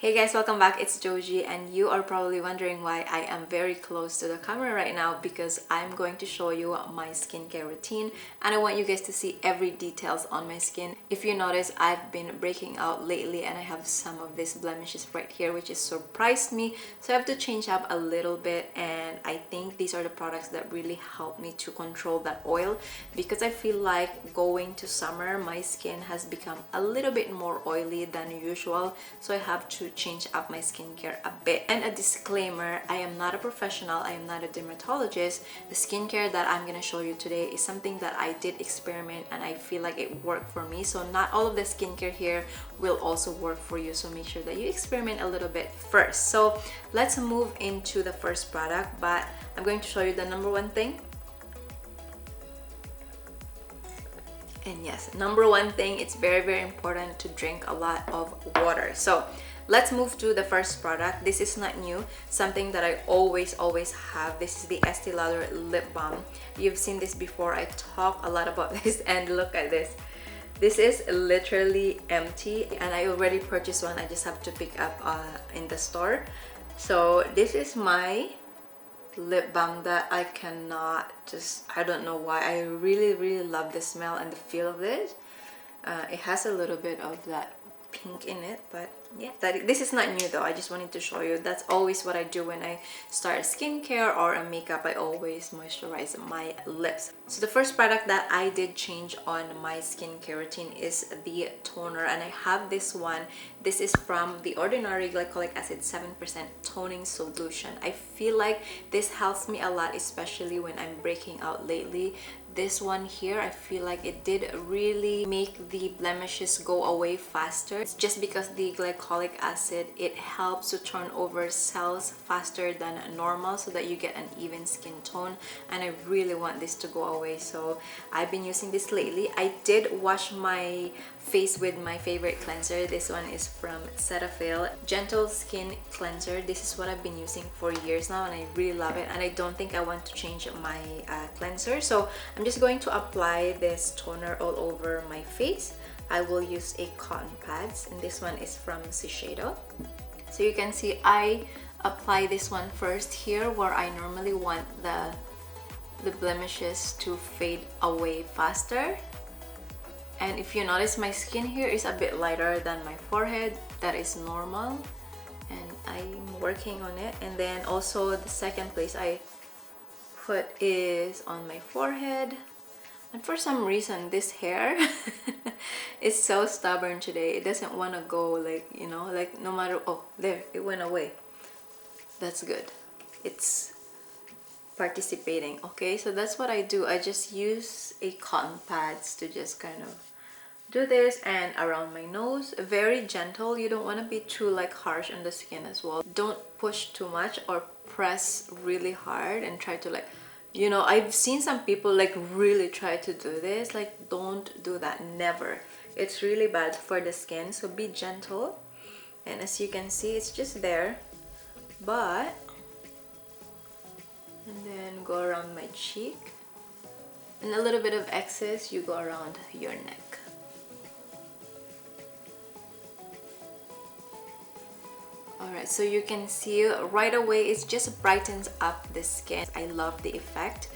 Hey guys, welcome back. It's Joji, and you are probably wondering why I am very close to the camera right now, because I'm going to show you my skincare routine and I want you guys to see every details on my skin. If you notice, I've been breaking out lately and I have some of these blemishes right here, which has surprised me, so I have to change up a little bit, and I think these are the products that really help me to control that oil, because I feel like going to summer my skin has become a little bit more oily than usual, so I have to change up my skincare a bit. And a disclaimer, I am not a professional, I am not a dermatologist. The skincare that I'm gonna show you today is something that I did experiment and I feel like it worked for me, so not all of the skincare here will also work for you, so make sure that you experiment a little bit first. So let's move into the first product, but I'm going to show you the number one thing. And yes, number one thing, it's very important to drink a lot of water. So let's move to the first product. This is not new, something that I always have. This is the Estee Lauder lip balm. You've seen this before. I talk a lot about this, and look at this. This is literally empty and I already purchased one. I just have to pick up in the store. So this is my lip balm that I cannot just, I don't know why, I really love the smell and the feel of this. It has a little bit of that pink in it, but yeah, this is not new though. I just wanted to show you. That's always what I do when I start skincare or a makeup. I always moisturize my lips. So the first product that I did change on my skincare routine is the toner, and I have this one. This is from The Ordinary Glycolic Acid 7% Toning Solution. I feel like this helps me a lot, especially when I'm breaking out lately. This one here, I feel like it did really make the blemishes go away faster. It's just because the glycolic acid, it helps to turn over cells faster than normal so that you get an even skin tone, and I really want this to go away, so I've been using this lately. I did wash my face with my favorite cleanser. This one is from Cetaphil Gentle Skin Cleanser. This is what I've been using for years now and I really love it, and I don't think I want to change my cleanser, so I'm just going to apply this toner all over my face. I will use a cotton pads, and this one is from Shiseido. So you can see I apply this one first here where I normally want the blemishes to fade away faster. And if you notice, my skin here is a bit lighter than my forehead. That is normal, and I'm working on it. And then also the second place I put is on my forehead. And for some reason this hair is so stubborn today. It doesn't want to go, like, you know, like no matter, oh there, it went away. That's good, it's participating. Okay, so that's what I do. I just use a cotton pads to just kind of do this, and around my nose, very gentle. You don't want to be too like harsh on the skin as well. Don't push too much or press really hard and try to, like, you know, I've seen some people like really try to do this. Like, don't do that, never. It's really bad for the skin, so be gentle. And as you can see, it's just there, but, and then go around my cheek, and a little bit of excess you go around your neck. Alright, so you can see right away it just brightens up the skin. I love the effect.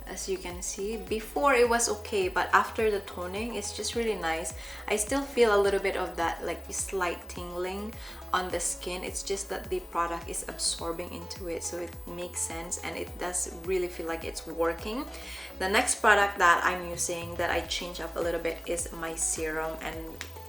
As you can see, before it was okay, but after the toning it's just really nice. I still feel a little bit of that like slight tingling on the skin. It's just that the product is absorbing into it, so it makes sense and it does really feel like it's working. The next product that I'm using that I changed up a little bit is my serum, and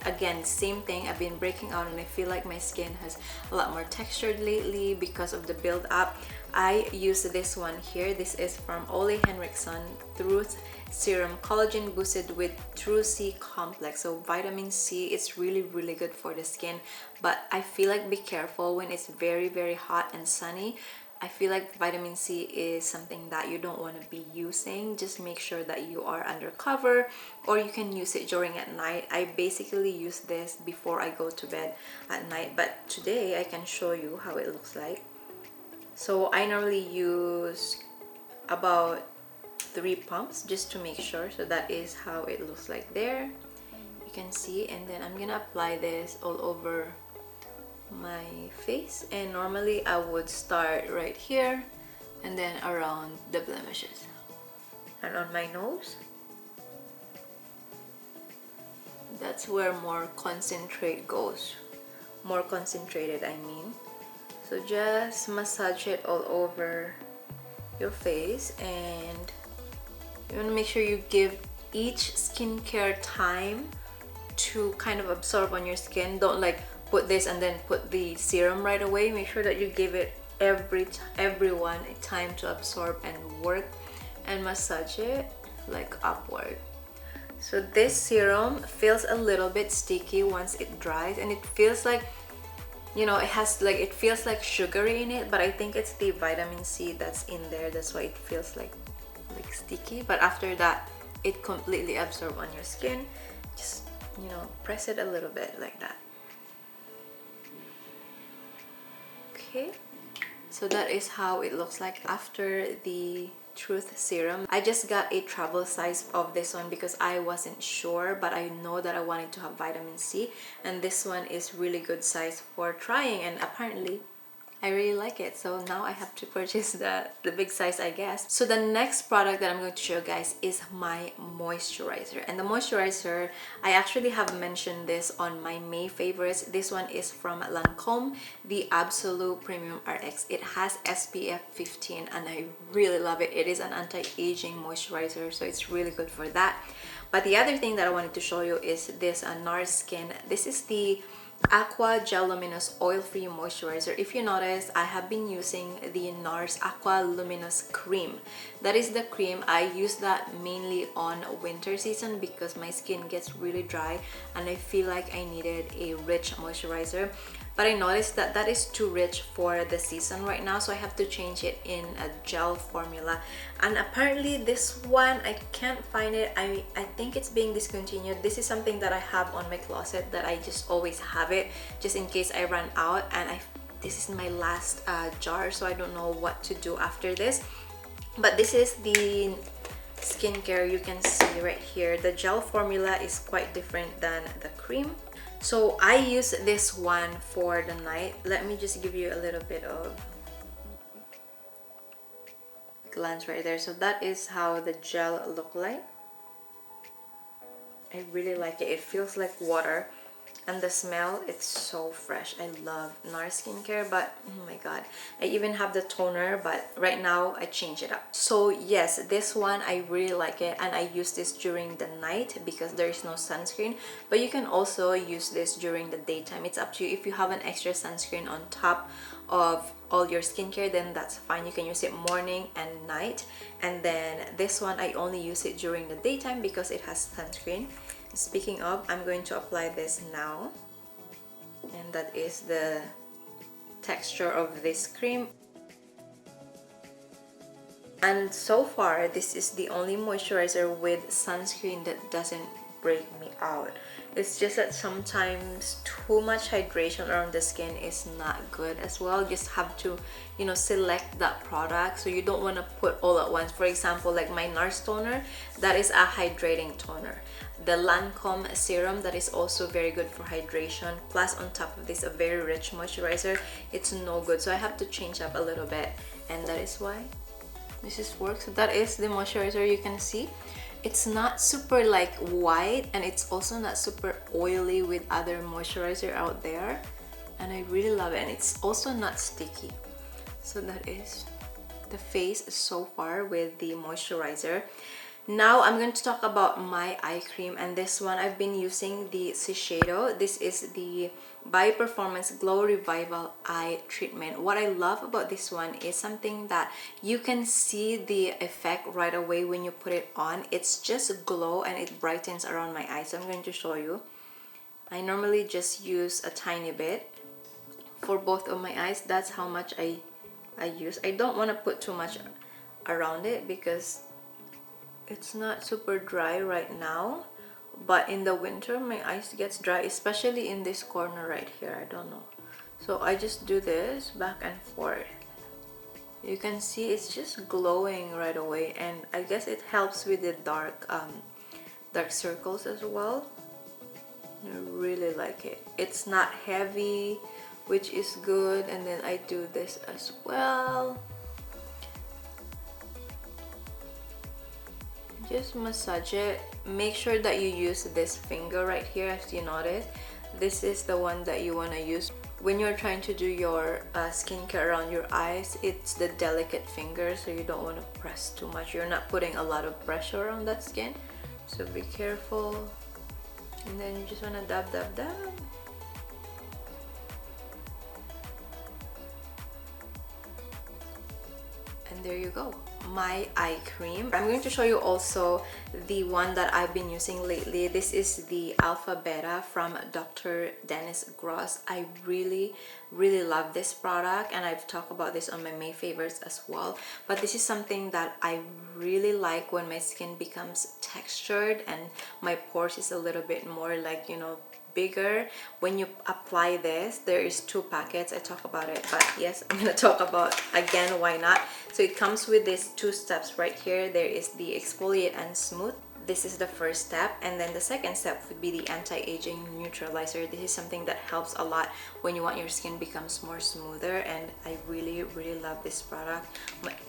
again, same thing. I've been breaking out and I feel like my skin has a lot more textured lately because of the build up. I use this one here. This is from Henriksen Truth Serum Collagen Boosted with True C Complex. So vitamin C, it's really good for the skin, but I feel like be careful when it's very hot and sunny. I feel like vitamin C is something that you don't want to be using. Just make sure that you are under cover, or you can use it during at night. I basically use this before I go to bed at night, but today I can show you how it looks like. So I normally use about 3 pumps just to make sure. So that is how it looks like there. You can see, and then I'm gonna apply this all over my face, and normally I would start right here and then around the blemishes and on my nose. That's where more concentrate goes, more concentrated I mean. So just massage it all over your face, and you want to make sure you give each skincare time to kind of absorb on your skin. Don't like put this and then put the serum right away. Make sure that you give it everyone a time to absorb and work, and massage it like upward. So this serum feels a little bit sticky once it dries, and it feels like, you know, it feels like sugary in it, but I think it's the vitamin C that's in there, that's why it feels like sticky. But after that, it completely absorbs on your skin. Just, you know, press it a little bit like that. Okay, so that is how it looks like after the Truth Serum. I just got a travel size of this one because I wasn't sure, but I know that I wanted to have vitamin C, and this one is really good size for trying, and apparently I really like it. So now I have to purchase the big size, I guess. So the next product that I'm going to show you guys is my moisturizer. And the moisturizer, I actually have mentioned this on my May favorites. This one is from Lancome, the Absolue Premium RX. It has SPF 15 and I really love it. It is an anti-aging moisturizer, so it's really good for that. But the other thing that I wanted to show you is this NARS Skin. This is the Aqua Gel Luminous Oil-Free Moisturizer. If you notice, I have been using the NARS Aqua Luminous Cream. That is the cream. I use that mainly on winter season because my skin gets really dry and I feel like I needed a rich moisturizer. But I noticed that that is too rich for the season right now, so I have to change it in a gel formula. And apparently this one, I can't find it. I think it's being discontinued. This is something that I have on my closet that I just always have it just in case I run out, and this is my last jar, so I don't know what to do after this. But this is the skincare. You can see right here the gel formula is quite different than the cream. So I use this one for the night. Let me just give you a little bit of glance right there. So that is how the gel look like. I really like it. It feels like water, and the smell, it's so fresh. I love NARS skincare, but oh my god, I even have the toner, but right now I change it up. So yes, this one I really like it, and I use this during the night because there is no sunscreen. But you can also use this during the daytime. It's up to you. If you have an extra sunscreen on top of all your skincare, then that's fine. You can use it morning and night. And then this one, I only use it during the daytime because it has sunscreen. Speaking of, I'm going to apply this now, and that is the texture of this cream. And so far, this is the only moisturizer with sunscreen that doesn't break me out. It's just that sometimes too much hydration around the skin is not good as well. Just have to, you know, select that product, so you don't want to put all at once. For example, like my NARS toner, that is a hydrating toner. The Lancome serum, that is also very good for hydration, plus on top of this a very rich moisturizer. It's no good, so I have to change up a little bit, and that is why this is works. So that is the moisturizer. You can see it's not super like white, and it's also not super oily with other moisturizer out there, and I really love it. And it's also not sticky. So that is the face so far with the moisturizer. Now I'm going to talk about my eye cream, and this one I've been using the Shiseido. This is the Bio Performance Glow Revival Eye Treatment. What I love about this one is something that you can see the effect right away when you put it on. It's just glow and it brightens around my eyes. So I'm going to show you. I normally just use a tiny bit for both of my eyes. That's how much I use. I don't want to put too much around it because it's not super dry right now, but in the winter my eyes gets dry, especially in this corner right here. I don't know, so I just do this back and forth. You can see it's just glowing right away, and I guess it helps with the dark circles as well. I really like it. It's not heavy which is good. And then I do this as well. Just massage it. Make sure that you use this finger right here. As you notice, this is the one that you want to use when you're trying to do your skincare around your eyes. It's the delicate finger, so you don't want to press too much. You're not putting a lot of pressure on that skin, so be careful. And then you just want to dab dab dab. And there you go, my eye cream. I'm going to show you also the one that I've been using lately. This is the Alpha Beta from Dr. Dennis Gross. I really love this product, and I've talked about this on my May favorites as well. But this is something that I really like when my skin becomes textured and my pores is a little bit more like, you know, bigger. When you apply this, there is 2 packets. I talk about it, but yes, I'm gonna talk about again, why not. So it comes with these 2 steps right here. There is the exfoliate and smooth. This is the first step, and then the second step would be the anti-aging neutralizer. This is something that helps a lot when you want your skin becomes more smoother, and I really love this product.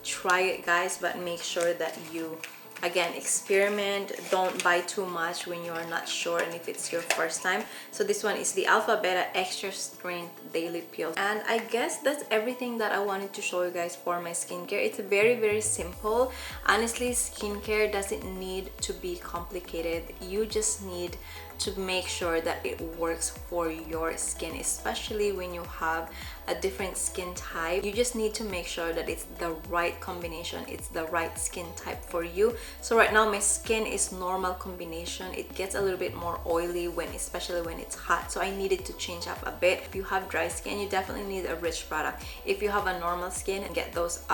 Try it, guys, but make sure that you again experiment. Don't buy too much when you are not sure and if it's your first time. So this one is the Alpha Beta Extra Strength Daily Peel, and I guess that's everything that I wanted to show you guys for my skincare. It's very simple. Honestly, skincare doesn't need to be complicated. You just need to make sure that it works for your skin, especially when you have a different skin type. You just need to make sure that it's the right combination, it's the right skin type for you. So right now my skin is normal combination. It gets a little bit more oily especially when it's hot, so I needed to change up a bit. If you have dry skin, you definitely need a rich product. If you have a normal skin, get those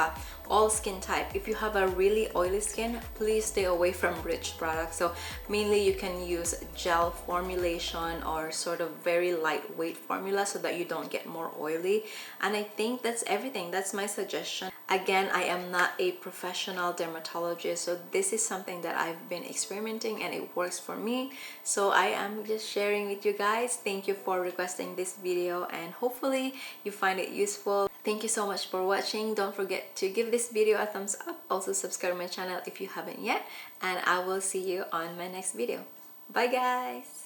all skin type. If you have a really oily skin, please stay away from rich products. So mainly you can use gel formulation or sort of very lightweight formula so that you don't get more oily. And I think that's everything. That's my suggestion. Again, I am not a professional dermatologist, so this is something that I've been experimenting and it works for me, so I am just sharing with you guys. Thank you for requesting this video, and hopefully you find it useful. Thank you so much for watching. Don't forget to give this video a thumbs up. Also subscribe to my channel if you haven't yet, and I will see you on my next video. Bye guys.